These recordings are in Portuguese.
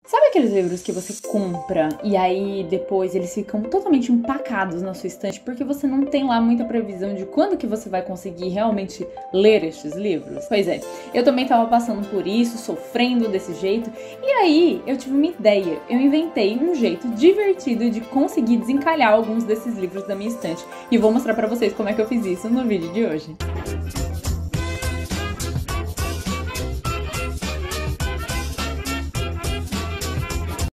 Sabe aqueles livros que você compra e aí depois eles ficam totalmente empacados na sua estante porque você não tem lá muita previsão de quando que você vai conseguir realmente ler estes livros? Pois é, eu também tava passando por isso, sofrendo desse jeito, e aí eu tive uma ideia. Eu inventei um jeito divertido de conseguir desencalhar alguns desses livros da minha estante e vou mostrar pra vocês como é que eu fiz isso no vídeo de hoje.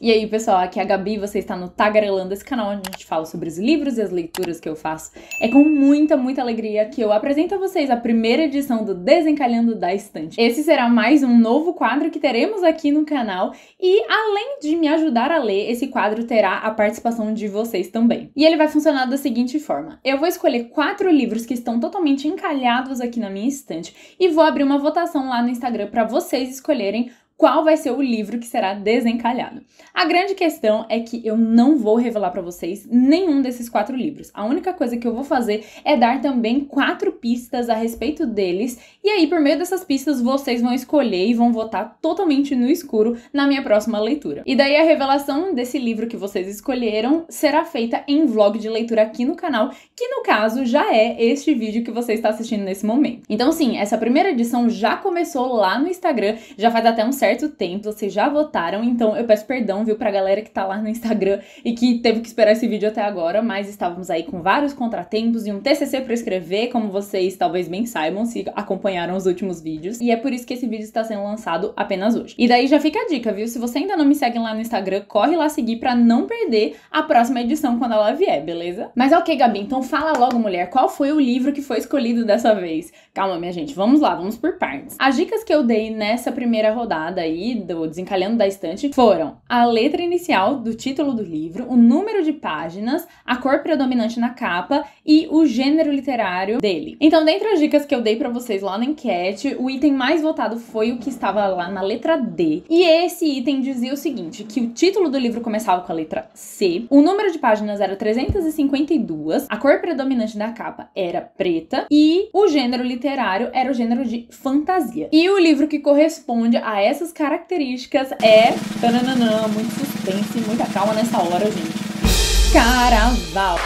E aí, pessoal, aqui é a Gabi, você está no Tagarelando, esse canal onde a gente fala sobre os livros e as leituras que eu faço. É com muita alegria que eu apresento a vocês a primeira edição do Desencalhando da Estante. Esse será mais um novo quadro que teremos aqui no canal e, além de me ajudar a ler, esse quadro terá a participação de vocês também. E ele vai funcionar da seguinte forma: eu vou escolher 4 livros que estão totalmente encalhados aqui na minha estante e vou abrir uma votação lá no Instagram para vocês escolherem qual vai ser o livro que será desencalhado. A grande questão é que eu não vou revelar para vocês nenhum desses 4 livros. A única coisa que eu vou fazer é dar também 4 pistas a respeito deles, e aí por meio dessas pistas vocês vão escolher e vão votar totalmente no escuro na minha próxima leitura. E daí a revelação desse livro que vocês escolheram será feita em vlog de leitura aqui no canal, que no caso já é este vídeo que você está assistindo nesse momento. Então sim, essa primeira edição já começou lá no Instagram, já faz até um certo tempo, vocês já votaram, então eu peço perdão, viu, pra galera que tá lá no Instagram e que teve que esperar esse vídeo até agora, mas estávamos aí com vários contratempos e um TCC pra escrever, como vocês talvez bem saibam se acompanharam os últimos vídeos, e é por isso que esse vídeo está sendo lançado apenas hoje. E daí já fica a dica, viu, se você ainda não me segue lá no Instagram, corre lá seguir pra não perder a próxima edição quando ela vier, beleza? Mas ok, Gabi, então fala logo, mulher, qual foi o livro que foi escolhido dessa vez? Calma, minha gente, vamos lá, vamos por partes. As dicas que eu dei nessa primeira rodada aí do Desencalhando da Estante foram a letra inicial do título do livro, o número de páginas, a cor predominante na capa e o gênero literário dele. Então, dentre as dicas que eu dei pra vocês lá na enquete, o item mais votado foi o que estava lá na letra D. E esse item dizia o seguinte, que o título do livro começava com a letra C, o número de páginas era 352, a cor predominante da capa era preta e o gênero literário era o gênero de fantasia. E o livro que corresponde a essas características é... Tananana, muito suspense, muita calma nessa hora, gente. Caraval!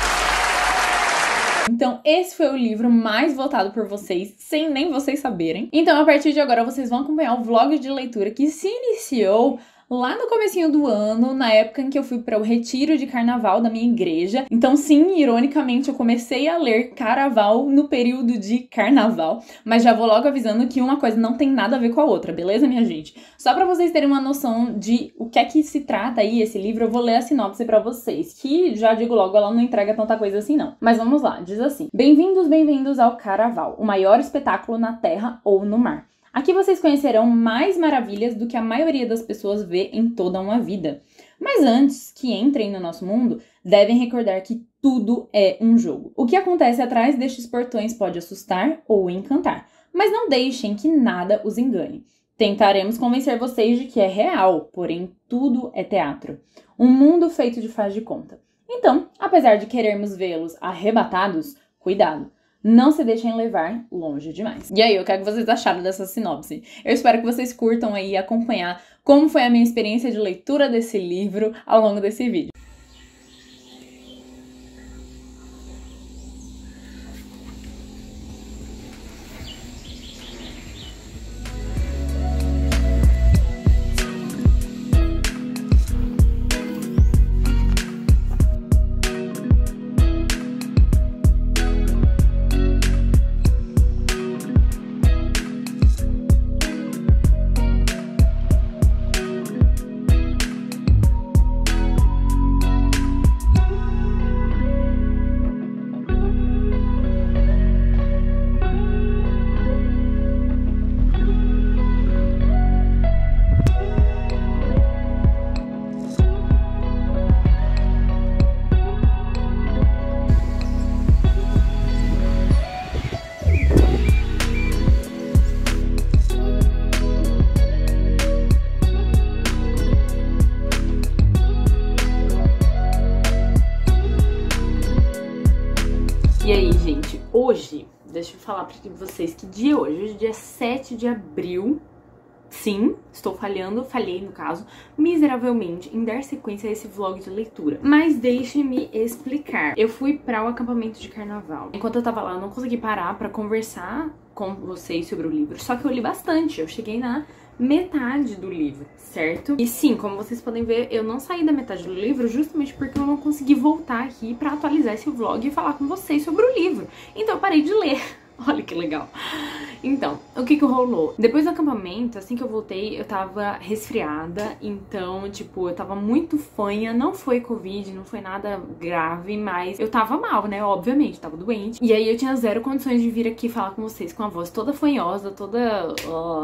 Então, esse foi o livro mais votado por vocês, sem nem vocês saberem. Então, a partir de agora, vocês vão acompanhar o vlog de leitura que se iniciou lá no comecinho do ano, na época em que eu fui para o retiro de carnaval da minha igreja. Então sim, ironicamente, eu comecei a ler Caraval no período de carnaval, mas já vou logo avisando que uma coisa não tem nada a ver com a outra, beleza, minha gente? Só para vocês terem uma noção de o que é que se trata aí esse livro, eu vou ler a sinopse para vocês, que já digo logo, ela não entrega tanta coisa assim não. Mas vamos lá, diz assim: bem-vindos ao Caraval, o maior espetáculo na terra ou no mar. Aqui vocês conhecerão mais maravilhas do que a maioria das pessoas vê em toda uma vida. Mas antes que entrem no nosso mundo, devem recordar que tudo é um jogo. O que acontece atrás destes portões pode assustar ou encantar, mas não deixem que nada os engane. Tentaremos convencer vocês de que é real, porém tudo é teatro. Um mundo feito de faz de conta. Então, apesar de querermos vê-los arrebatados, cuidado. Não se deixem levar longe demais. E aí, o que é que vocês acharam dessa sinopse? Eu espero que vocês curtam aí acompanhar como foi a minha experiência de leitura desse livro ao longo desse vídeo. E aí, gente, hoje, deixa eu falar pra vocês que dia é hoje. Hoje é dia 7 de abril. Sim, estou falhei no caso, miseravelmente em dar sequência a esse vlog de leitura. Mas deixe-me explicar. Eu fui para o acampamento de carnaval. Enquanto eu tava lá, eu não consegui parar pra conversar com vocês sobre o livro. Só que eu li bastante, eu cheguei na metade do livro, certo? E sim, como vocês podem ver, eu não saí da metade do livro justamente porque eu não consegui voltar aqui pra atualizar esse vlog e falar com vocês sobre o livro. Então eu parei de ler. Olha que legal. Então, o que rolou? Depois do acampamento, assim que eu voltei, eu tava resfriada. Então, tipo, eu tava muito fanha. Não foi Covid, não foi nada grave, mas eu tava mal, né? Obviamente, tava doente. E aí eu tinha zero condições de vir aqui falar com vocês com a voz toda fanhosa, toda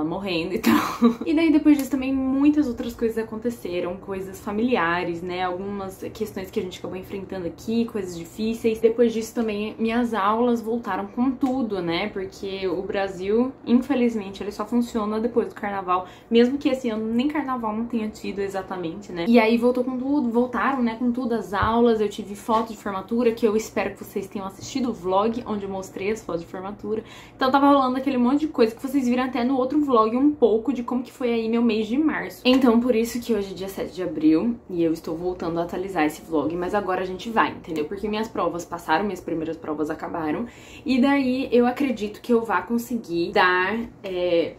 morrendo e tal. E daí, depois disso, também muitas outras coisas aconteceram. Coisas familiares, né? Algumas questões que a gente acabou enfrentando aqui, coisas difíceis. Depois disso, também, minhas aulas voltaram com tudo, né? Porque o Brasil, infelizmente, ele só funciona depois do carnaval, mesmo que esse ano nem carnaval não tenha tido exatamente, né? E aí voltou com tudo, voltaram, né, com tudo as aulas. Eu tive foto de formatura, que eu espero que vocês tenham assistido o vlog, onde eu mostrei as fotos de formatura. Então tava rolando aquele monte de coisa que vocês viram até no outro vlog um pouco de como que foi aí meu mês de março. Então por isso que hoje é dia 7 de abril e eu estou voltando a atualizar esse vlog, mas agora a gente vai, entendeu? Porque minhas provas passaram, minhas primeiras provas acabaram, e daí eu acredito que eu vá conseguir dar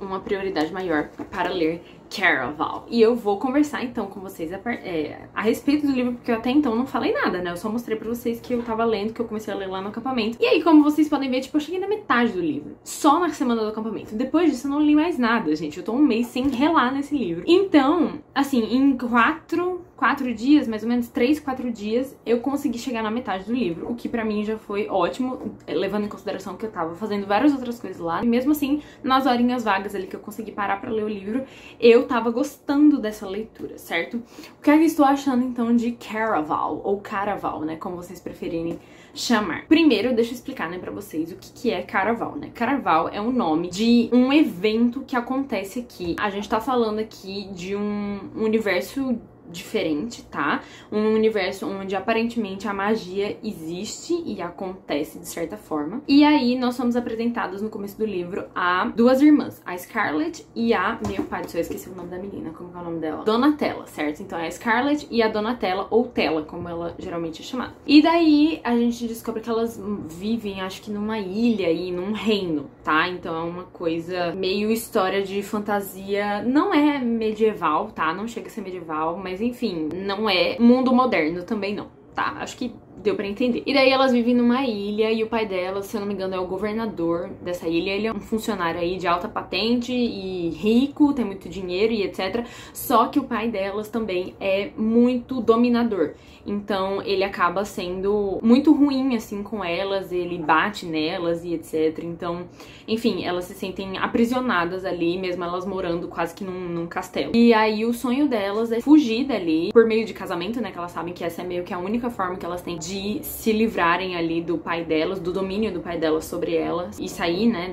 uma prioridade maior para ler Caraval. E eu vou conversar então com vocês a respeito do livro, porque eu até então não falei nada, né? Eu só mostrei pra vocês que eu tava lendo, que eu comecei a ler lá no acampamento. E aí, como vocês podem ver, tipo, eu cheguei na metade do livro, só na semana do acampamento. Depois disso eu não li mais nada, gente. Eu tô um mês sem relar nesse livro. Então, assim, em 4 dias, mais ou menos 3, 4 dias, eu consegui chegar na metade do livro, o que pra mim já foi ótimo, levando em consideração que eu tava fazendo várias outras coisas lá. E mesmo assim, nas horinhas vagas ali que eu consegui parar pra ler o livro, eu tava gostando dessa leitura, certo? O que é que eu estou achando então de Caraval, ou Caraval, né, como vocês preferirem chamar. Primeiro, deixa eu explicar, né, pra vocês o que é Caraval, né? Caraval é o nome de um evento que acontece aqui. A gente tá falando aqui de um universo diferente, tá? Um universo onde aparentemente a magia existe e acontece de certa forma. E aí nós somos apresentados no começo do livro a duas irmãs, a Scarlett e a... Meu pai do céu, eu esqueci o nome da menina, como é o nome dela? Donatella, certo? Então é a Scarlett e a Donatella, ou Tella, como ela geralmente é chamada. E daí a gente descobre que elas vivem, acho que numa ilha e num reino, tá? Então é uma coisa meio história de fantasia, não é medieval, tá? Não chega a ser medieval, mas enfim, não é mundo moderno também não, tá? Acho que deu pra entender. E daí elas vivem numa ilha e o pai delas, se eu não me engano, é o governador dessa ilha. Ele é um funcionário aí de alta patente e rico, tem muito dinheiro e etc. Só que o pai delas também é muito dominador. Então ele acaba sendo muito ruim assim com elas, ele bate nelas e etc. Então, enfim, elas se sentem aprisionadas ali, mesmo elas morando quase que num castelo. E aí o sonho delas é fugir dali por meio de casamento, né? Que elas sabem que essa é meio que a única forma que elas têm de se livrarem ali do pai delas, do domínio do pai delas sobre elas e sair, né,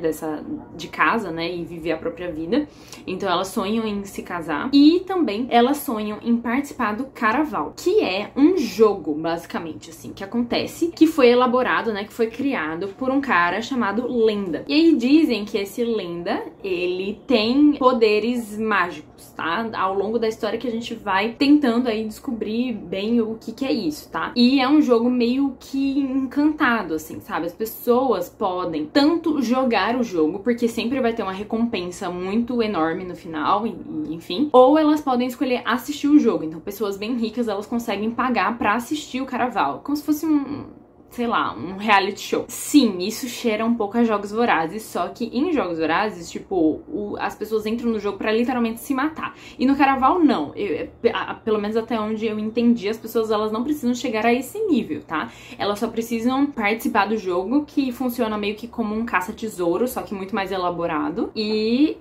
de casa, né, e viver a própria vida. Então elas sonham em se casar e também elas sonham em participar do Caraval, que é um jogo, basicamente, assim, que acontece, que foi elaborado, né, que foi criado por um cara chamado Lenda. E aí dizem que esse Lenda, ele tem poderes mágicos, tá? Ao longo da história que a gente vai tentando aí descobrir bem o que é isso, tá? E é um jogo meio que encantado, assim, sabe? As pessoas podem tanto jogar o jogo, porque sempre vai ter uma recompensa muito enorme no final, e enfim, ou elas podem escolher assistir o jogo. Então pessoas bem ricas, elas conseguem pagar pra assistir o Caraval, como se fosse sei lá, um reality show. Sim, isso cheira um pouco a Jogos Vorazes, só que em Jogos Vorazes, tipo, as pessoas entram no jogo pra literalmente se matar. E no Caraval, não. Pelo menos até onde eu entendi, as pessoas, elas não precisam chegar a esse nível, tá? Elas só precisam participar do jogo, que funciona meio que como um caça-tesouro, só que muito mais elaborado, e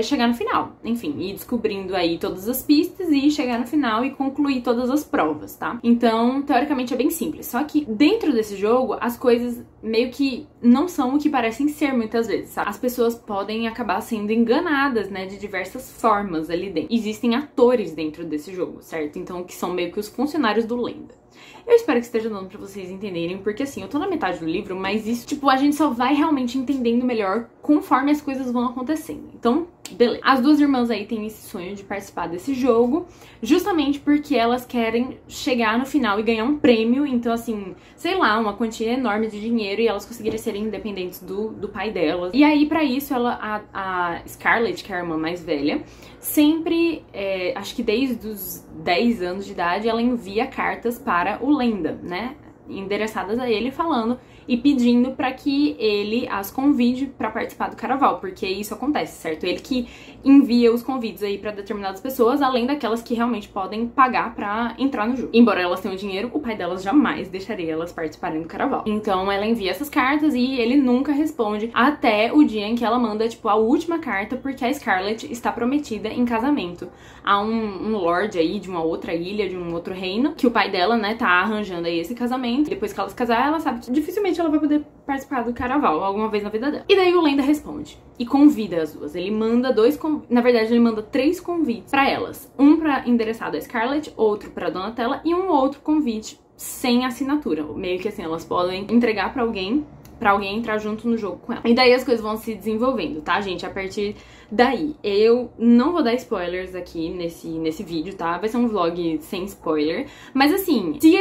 chegar no final. Enfim, ir descobrindo aí todas as pistas e chegar no final e concluir todas as provas, tá? Então, teoricamente é bem simples. Só que dentro desse jogo, as coisas meio que não são o que parecem ser muitas vezes, sabe? As pessoas podem acabar sendo enganadas, né, de diversas formas ali dentro. Existem atores dentro desse jogo, certo? Então, que são meio que os funcionários do Lenda. Eu espero que esteja dando pra vocês entenderem, porque assim, eu tô na metade do livro, mas isso, tipo, a gente só vai realmente entendendo melhor conforme as coisas vão acontecendo. Então, Beleza. As duas irmãs aí têm esse sonho de participar desse jogo, justamente porque elas querem chegar no final e ganhar um prêmio, então assim, sei lá, uma quantia enorme de dinheiro, e elas conseguirem serem independentes do pai delas. E aí, pra isso, a Scarlett, que é a irmã mais velha, sempre, acho que desde os 10 anos de idade, ela envia cartas para o Lenda, né? Endereçadas a ele, falando e pedindo pra que ele as convide pra participar do carnaval, porque isso acontece, certo? Ele que envia os convites aí pra determinadas pessoas, além daquelas que realmente podem pagar pra entrar no jogo. Embora elas tenham dinheiro, o pai delas jamais deixaria elas participarem do carnaval. Então ela envia essas cartas e ele nunca responde até o dia em que ela manda, tipo, a última carta, porque a Scarlett está prometida em casamento a um lord aí de uma outra ilha, de um outro reino, que o pai dela, né, tá arranjando aí esse casamento. Depois que ela se casar, ela sabe que dificilmente ela vai poder participar do carnaval alguma vez na vida dela. E daí o Lenda responde e convida as duas. Ele manda na verdade ele manda 3 convites pra elas. Um pra endereçado a Scarlett, outro pra Donatella e um outro convite sem assinatura. Meio que assim, elas podem entregar pra alguém entrar junto no jogo com ela. E daí as coisas vão se desenvolvendo, tá, gente? A partir daí, eu não vou dar spoilers aqui nesse vídeo, tá? Vai ser um vlog sem spoiler. Mas assim, se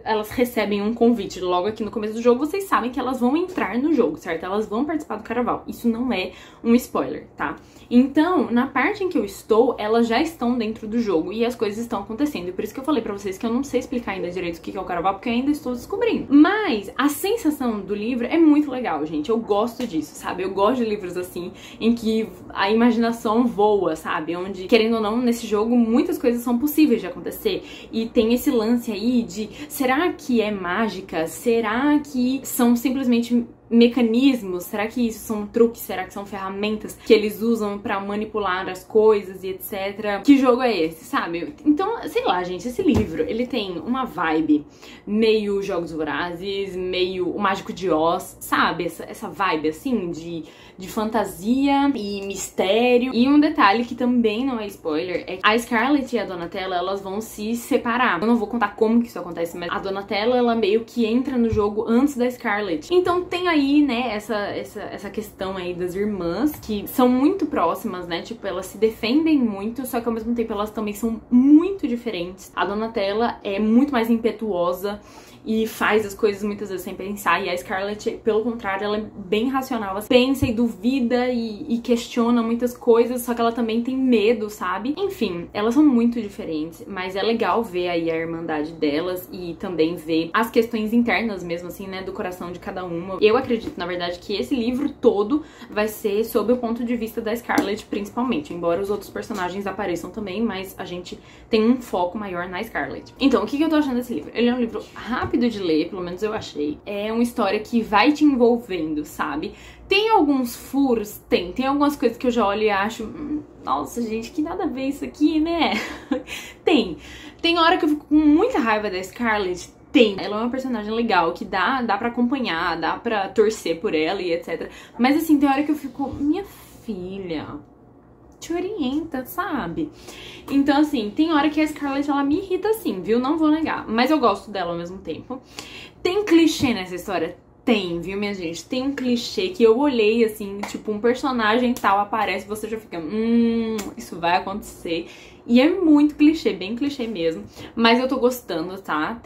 elas recebem um convite logo aqui no começo do jogo, vocês sabem que elas vão entrar no jogo, certo? Elas vão participar do carnaval. Isso não é um spoiler, tá? Então, na parte em que eu estou, elas já estão dentro do jogo e as coisas estão acontecendo. E por isso que eu falei pra vocês que eu não sei explicar ainda direito o que é o carnaval, porque eu ainda estou descobrindo. Mas a sensação do livro é muito legal, gente. Eu gosto disso, sabe? Eu gosto de livros assim, em que a imaginação voa, sabe? Onde, querendo ou não, nesse jogo, muitas coisas são possíveis de acontecer. E tem esse lance aí de, será que é mágica? Será que são simplesmente mecanismos? Será que isso são truques? Será que são ferramentas que eles usam pra manipular as coisas e etc? Que jogo é esse, sabe? Então, sei lá, gente, esse livro, ele tem uma vibe meio Jogos Vorazes, meio O Mágico de Oz, sabe? Essa vibe, assim, de fantasia e mistério. E um detalhe que também não é spoiler é que a Scarlett e a Donatella, elas vão se separar. Eu não vou contar como que isso acontece, mas a Donatella, ela meio que entra no jogo antes da Scarlett. Então tem aí, né, essa questão aí das irmãs, que são muito próximas, né, tipo, elas se defendem muito, só que ao mesmo tempo elas também são muito diferentes. A Donatella é muito mais impetuosa e faz as coisas muitas vezes sem pensar, e a Scarlett, pelo contrário, ela é bem racional. Ela pensa e duvida e questiona muitas coisas, só que ela também tem medo, sabe? Enfim, elas são muito diferentes, mas é legal ver aí a irmandade delas e também ver as questões internas mesmo, assim, né, do coração de cada uma. Eu acredito, na verdade, que esse livro todo vai ser sob o ponto de vista da Scarlett, principalmente, embora os outros personagens apareçam também, mas a gente tem um foco maior na Scarlett. Então, o que eu tô achando desse livro? Ele é um livro rápido de ler, pelo menos eu achei. É uma história que vai te envolvendo, sabe? Tem alguns furos? Tem algumas coisas que eu já olho e acho, nossa, gente, que nada a ver isso aqui, né? Tem hora que eu fico com muita raiva da Scarlett. Ela é uma personagem legal, que dá pra acompanhar, dá pra torcer por ela e etc. Mas assim, tem hora que eu fico, minha filha, te orienta, sabe? Então, assim, tem hora que a Scarlett, ela me irrita assim, viu? Não vou negar. Mas eu gosto dela ao mesmo tempo. Tem clichê nessa história? Tem, viu, minha gente? Tem um clichê que eu olhei, assim, tipo, um personagem tal aparece e você já fica, isso vai acontecer. E é muito clichê, bem clichê mesmo. Mas eu tô gostando, tá?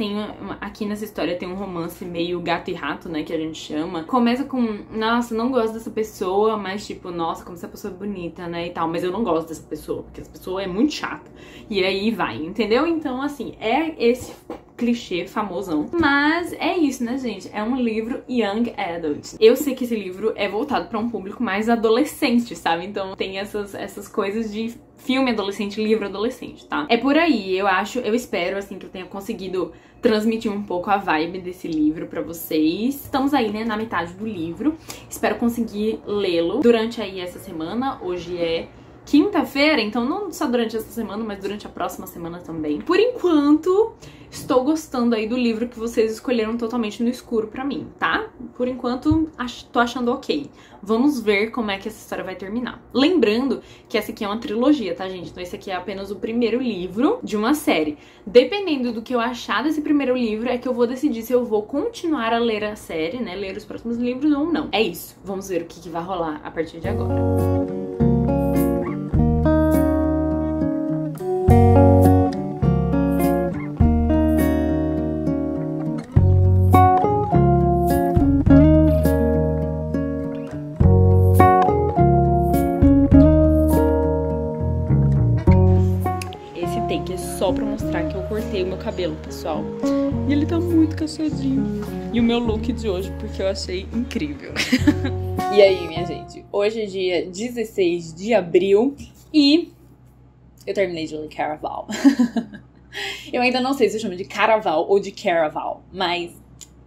Aqui nessa história tem um romance meio gato e rato, né, que a gente chama. Começa com, nossa, não gosto dessa pessoa, mas tipo, nossa, como essa pessoa é bonita, né, e tal. Mas eu não gosto dessa pessoa, porque essa pessoa é muito chata. E aí vai, entendeu? Então, assim, é esse clichê famosão. Mas é isso, né, gente? É um livro young adult. Eu sei que esse livro é voltado pra um público mais adolescente, sabe? Então tem essas coisas de filme adolescente, livro adolescente, tá? É por aí, eu espero, assim, que eu tenha conseguido transmitir um pouco a vibe desse livro pra vocês. Estamos aí, né, na metade do livro. Espero conseguir lê-lo durante aí essa semana. Hoje é quinta-feira, então não só durante essa semana, mas durante a próxima semana também. Por enquanto, estou gostando aí do livro que vocês escolheram totalmente no escuro pra mim, tá? Por enquanto, tô achando ok. Vamos ver como é que essa história vai terminar. Lembrando que essa aqui é uma trilogia, tá, gente? Então esse aqui é apenas o primeiro livro de uma série. Dependendo do que eu achar desse primeiro livro, é que eu vou decidir se eu vou continuar a ler a série, né? Ler os próximos livros ou não. É isso. Vamos ver o que vai rolar a partir de agora. só pra mostrar que eu cortei o meu cabelo, pessoal. E ele tá muito cacheadinho. E o meu look de hoje, porque eu achei incrível. E aí, minha gente? Hoje é dia 16 de abril e eu terminei de ler Caraval. Eu ainda não sei se eu chamo de Caraval ou de Caraval, mas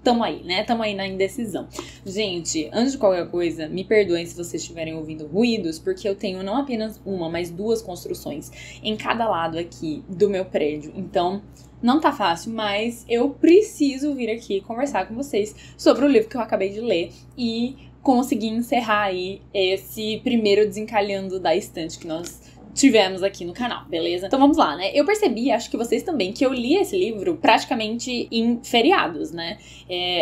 tamo aí, né? Tamo aí na indecisão. Gente, antes de qualquer coisa, me perdoem se vocês estiverem ouvindo ruídos, porque eu tenho não apenas uma, mas duas construções em cada lado aqui do meu prédio. Então, não tá fácil, mas eu preciso vir aqui conversar com vocês sobre o livro que eu acabei de ler e conseguir encerrar aí esse primeiro desencalhando da estante que nós tivemos aqui no canal, beleza? Então vamos lá, né? Eu percebi, acho que vocês também, que eu li esse livro praticamente em feriados, né?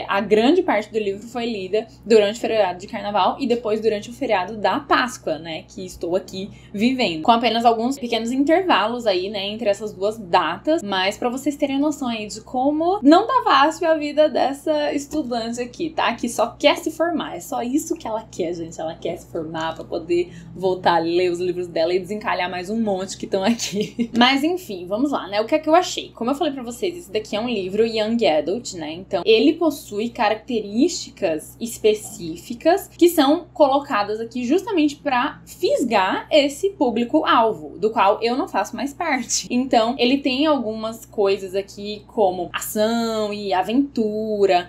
A grande parte do livro foi lida durante o feriado de carnaval e depois durante o feriado da Páscoa, né? Que estou aqui vivendo. Com apenas alguns pequenos intervalos aí, né? Entre essas duas datas, mas pra vocês terem noção aí de como não tá fácil a vida dessa estudante aqui, tá? Que só quer se formar. É só isso que ela quer, gente. Ela quer se formar pra poder voltar a ler os livros dela e desencalhar mais um monte que estão aqui. Mas enfim, vamos lá, né? O que é que eu achei? Como eu falei pra vocês, esse daqui é um livro Young Adult, né? Então, ele possui características específicas que são colocadas aqui justamente pra fisgar esse público-alvo, do qual eu não faço mais parte. Então, ele tem algumas coisas aqui como ação e aventura,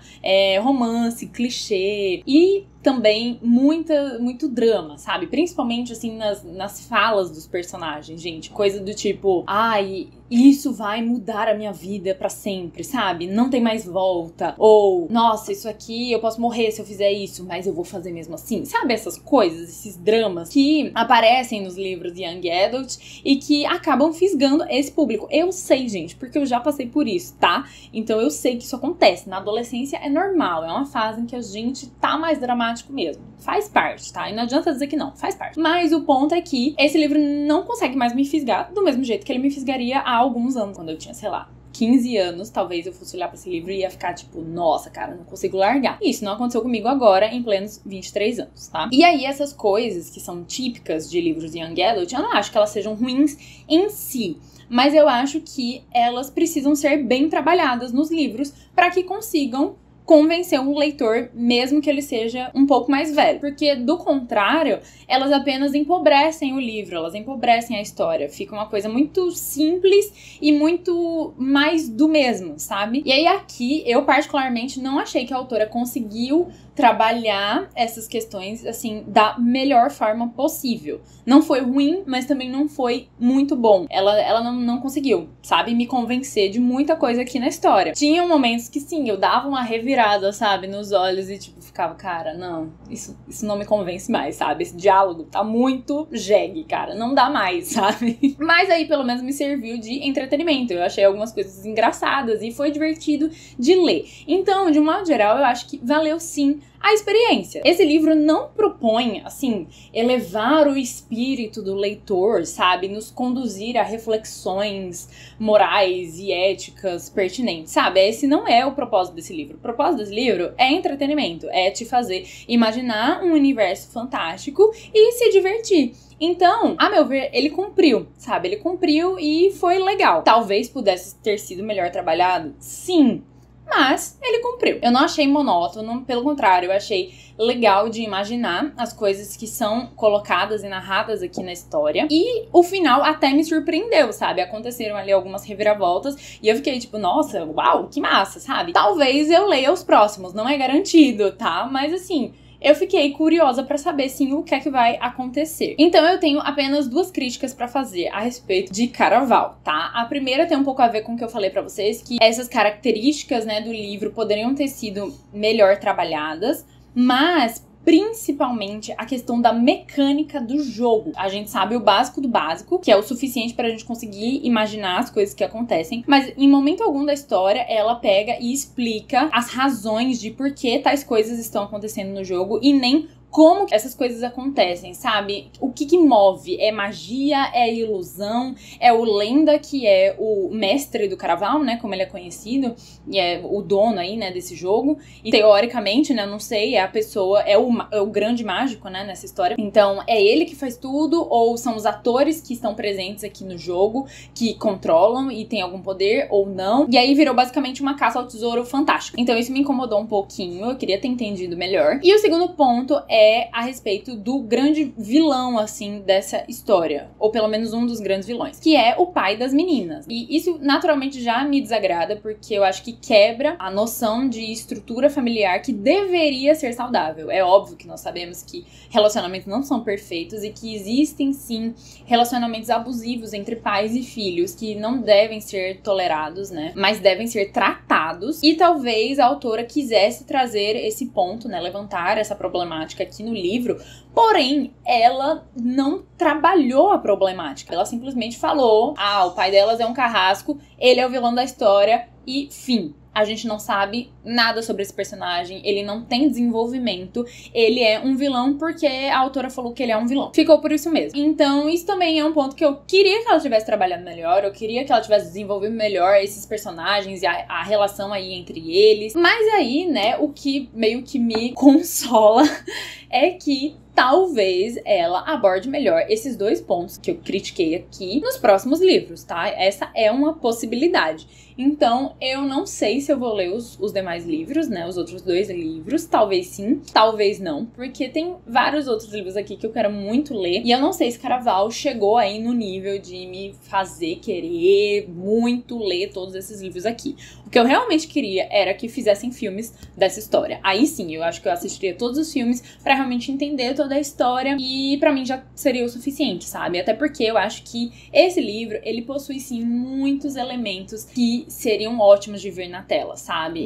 romance, clichê e também muito drama, sabe? Principalmente, assim, nas falas dos personagens, gente. Coisa do tipo, ai, isso vai mudar a minha vida pra sempre, sabe? Não tem mais volta. Ou, nossa, isso aqui eu posso morrer se eu fizer isso, mas eu vou fazer mesmo assim. Sabe essas coisas, esses dramas que aparecem nos livros Young Adult e que acabam fisgando esse público. Eu sei, gente, porque eu já passei por isso, tá? Então eu sei que isso acontece. Na adolescência é normal, é uma fase em que a gente tá mais dramático mesmo. Faz parte, tá? E não adianta dizer que não, faz parte. Mas o ponto é que esse livro não consegue mais me fisgar do mesmo jeito que ele me fisgaria há alguns anos, quando eu tinha, sei lá, 15 anos, talvez eu fosse olhar pra esse livro e ia ficar tipo, nossa, cara, não consigo largar. E isso não aconteceu comigo agora, em plenos 23 anos, tá? E aí, essas coisas que são típicas de livros Young Adult, eu não acho que elas sejam ruins em si, mas eu acho que elas precisam ser bem trabalhadas nos livros para que consigam convencer um leitor, mesmo que ele seja um pouco mais velho. Porque, do contrário, elas apenas empobrecem o livro, elas empobrecem a história. Fica uma coisa muito simples e muito mais do mesmo, sabe? E aí aqui, eu particularmente não achei que a autora conseguiu trabalhar essas questões, assim, da melhor forma possível. Não foi ruim, mas também não foi muito bom. Ela não conseguiu, sabe, me convencer de muita coisa aqui na história. Tinha momentos que, sim, eu dava uma revirada, sabe, nos olhos e, tipo, ficava, cara, não, isso não me convence mais, sabe? Esse diálogo tá muito jegue, cara, não dá mais, sabe? Mas aí, pelo menos, me serviu de entretenimento. Eu achei algumas coisas engraçadas e foi divertido de ler. Então, de um modo geral, eu acho que valeu, sim, a experiência. Esse livro não propõe, assim, elevar o espírito do leitor, sabe? Nos conduzir a reflexões morais e éticas pertinentes, sabe? Esse não é o propósito desse livro. O propósito desse livro é entretenimento, é te fazer imaginar um universo fantástico e se divertir. Então, a meu ver, ele cumpriu, sabe? Ele cumpriu e foi legal. Talvez pudesse ter sido melhor trabalhado? Sim. Mas ele cumpriu. Eu não achei monótono, pelo contrário, eu achei legal de imaginar as coisas que são colocadas e narradas aqui na história. E o final até me surpreendeu, sabe? Aconteceram ali algumas reviravoltas e eu fiquei tipo, nossa, uau, que massa, sabe? Talvez eu leia os próximos, não é garantido, tá? Mas assim, eu fiquei curiosa pra saber, sim, o que é que vai acontecer. Então eu tenho apenas duas críticas pra fazer a respeito de Caraval, tá? A primeira tem um pouco a ver com o que eu falei pra vocês, que essas características, né, do livro poderiam ter sido melhor trabalhadas, mas principalmente a questão da mecânica do jogo. A gente sabe o básico do básico, que é o suficiente pra gente conseguir imaginar as coisas que acontecem, mas em momento algum da história ela pega e explica as razões de por que tais coisas estão acontecendo no jogo e nem como essas coisas acontecem, sabe? O que move? É magia? É ilusão? É o Lenda, que é o mestre do Caraval, né? Como ele é conhecido, e é o dono aí, né, desse jogo. E teoricamente, né, eu não sei, é a pessoa, é o grande mágico, né, nessa história. Então, é ele que faz tudo, ou são os atores que estão presentes aqui no jogo, que controlam e tem algum poder, ou não. E aí virou basicamente uma caça ao tesouro fantástica. Então, isso me incomodou um pouquinho, eu queria ter entendido melhor. E o segundo ponto é a respeito do grande vilão, assim, dessa história. Ou pelo menos um dos grandes vilões, que é o pai das meninas. E isso, naturalmente, já me desagrada, porque eu acho que quebra a noção de estrutura familiar que deveria ser saudável. É óbvio que nós sabemos que relacionamentos não são perfeitos e que existem, sim, relacionamentos abusivos entre pais e filhos que não devem ser tolerados, né? Mas devem ser tratados. E talvez a autora quisesse trazer esse ponto, né? Levantar essa problemática aqui no livro. Porém, ela não trabalhou a problemática. Ela simplesmente falou: ah, o pai delas é um carrasco, ele é o vilão da história e fim. A gente não sabe nada sobre esse personagem, ele não tem desenvolvimento, ele é um vilão porque a autora falou que ele é um vilão. Ficou por isso mesmo. Então, isso também é um ponto que eu queria que ela tivesse trabalhado melhor, eu queria que ela tivesse desenvolvido melhor esses personagens e a relação aí entre eles. Mas aí, né, o que meio que me consola é que talvez ela aborde melhor esses dois pontos que eu critiquei aqui nos próximos livros, tá? Essa é uma possibilidade. Então, eu não sei se eu vou ler os demais livros, né? Os outros 2 livros. Talvez sim, talvez não. Porque tem vários outros livros aqui que eu quero muito ler. E eu não sei se Caraval chegou aí no nível de me fazer querer muito ler todos esses livros aqui. O que eu realmente queria era que fizessem filmes dessa história. Aí sim, eu acho que eu assistiria todos os filmes pra realmente entender toda a história. E pra mim já seria o suficiente, sabe? Até porque eu acho que esse livro, ele possui sim muitos elementos que seriam ótimos de ver na tela, sabe?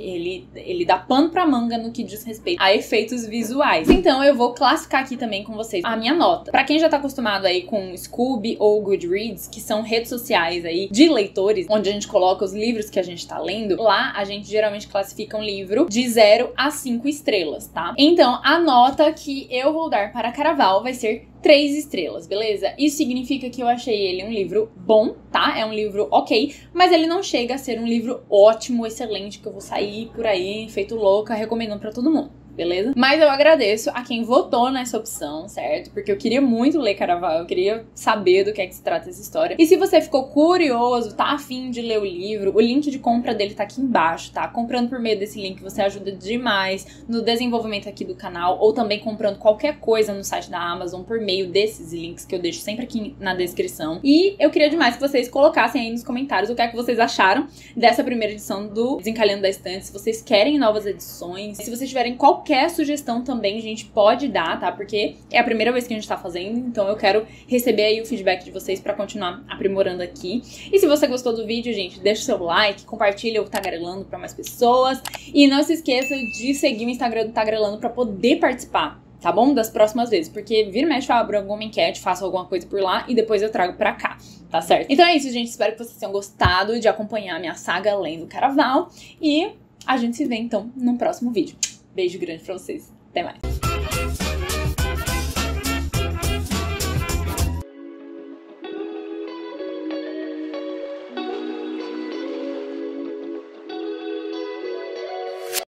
Ele dá pano pra manga no que diz respeito a efeitos visuais. Então eu vou classificar aqui também com vocês a minha nota. Pra quem já tá acostumado aí com Scoob ou Goodreads, que são redes sociais aí de leitores, onde a gente coloca os livros que a gente tá lendo, lá a gente geralmente classifica um livro de 0 a 5 estrelas, tá? Então a nota que eu vou dar para Caraval vai ser 3 estrelas, beleza? Isso significa que eu achei ele um livro bom, tá? É um livro ok, mas ele não chega a ser um livro ótimo, excelente, que eu vou sair por aí, feito louca, recomendando pra todo mundo. Beleza? Mas eu agradeço a quem votou nessa opção, certo? Porque eu queria muito ler Caraval, eu queria saber do que é que se trata essa história. E se você ficou curioso, tá afim de ler o livro, o link de compra dele tá aqui embaixo, tá? Comprando por meio desse link você ajuda demais no desenvolvimento aqui do canal, ou também comprando qualquer coisa no site da Amazon por meio desses links que eu deixo sempre aqui na descrição. E eu queria demais que vocês colocassem aí nos comentários o que é que vocês acharam dessa primeira edição do Desencalhando da Estante, se vocês querem novas edições, se vocês tiverem qualquer sugestão também, a gente pode dar, tá? Porque é a primeira vez que a gente tá fazendo, então eu quero receber aí o feedback de vocês pra continuar aprimorando aqui. E se você gostou do vídeo, gente, deixa o seu like, compartilha o Tagarelando pra mais pessoas e não se esqueça de seguir o Instagram do Tagarelando pra poder participar, tá bom? Das próximas vezes, porque vira e mexe, eu abro alguma enquete, faço alguma coisa por lá e depois eu trago pra cá, tá certo? Então é isso, gente, espero que vocês tenham gostado de acompanhar a minha saga lendo Caraval e a gente se vê então no próximo vídeo. Beijo grande pra vocês. Até mais.